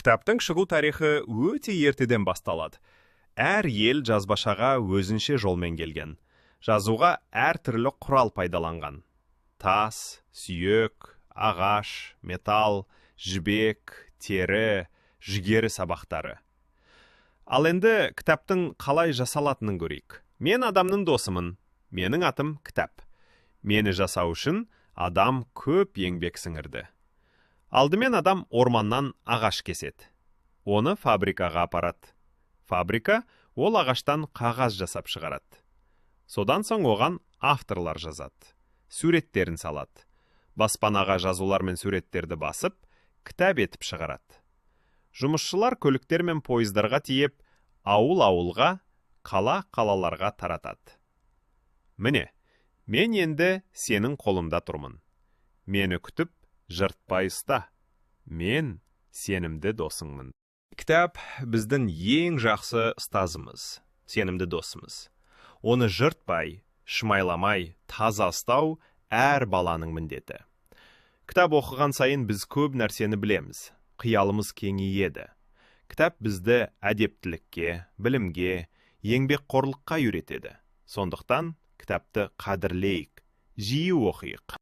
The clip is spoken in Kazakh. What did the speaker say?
Кітаптың шығу тарихы өте ертеден басталады. Әр ел жазбашаға өзінше жолмен келген. Жазуға әр түрлі құрал пайдаланған. Тас, сүйек, ағаш, металл, жібек, тері, жүгері сабақтары. Ал енді кітаптың қалай жасалатынын көрейік. Мен адамның досымын. Менің атым кітап. Мені жасау үшін адам көп еңбек сіңірді. Алдымен адам орманнан ағаш кеседі. Оны фабрикаға апарады. Фабрика ол ағаштан қағаз жасап шығарады. Содан соң оған авторлар жазады. Суреттерін салады. Баспанаға жазулар мен суреттерді басып, кітап етіп шығарады. Жұмысшылар көліктер мен пойыздарға тиеп, ауыл-ауылға, қала-қалаларға таратады. Міне, мен енді сенің қолымда тұрмын. Мені күтіп, жыртпай ұста. Мен сенімді досыңмын. Кітап біздің ең жақсы ұстазымыз, сенімді досымыз. Оны жыртпай, шымайламай, таза ұстау әр баланың міндеті. Кітап оқыған сайын біз көп нәрсені білеміз, қиялымыз кеңейеді. Кітап бізді әдептілікке, білімге, еңбекқорлыққа үйретеді. Сондықтан кітапты қадірлейік, жиі оқиық.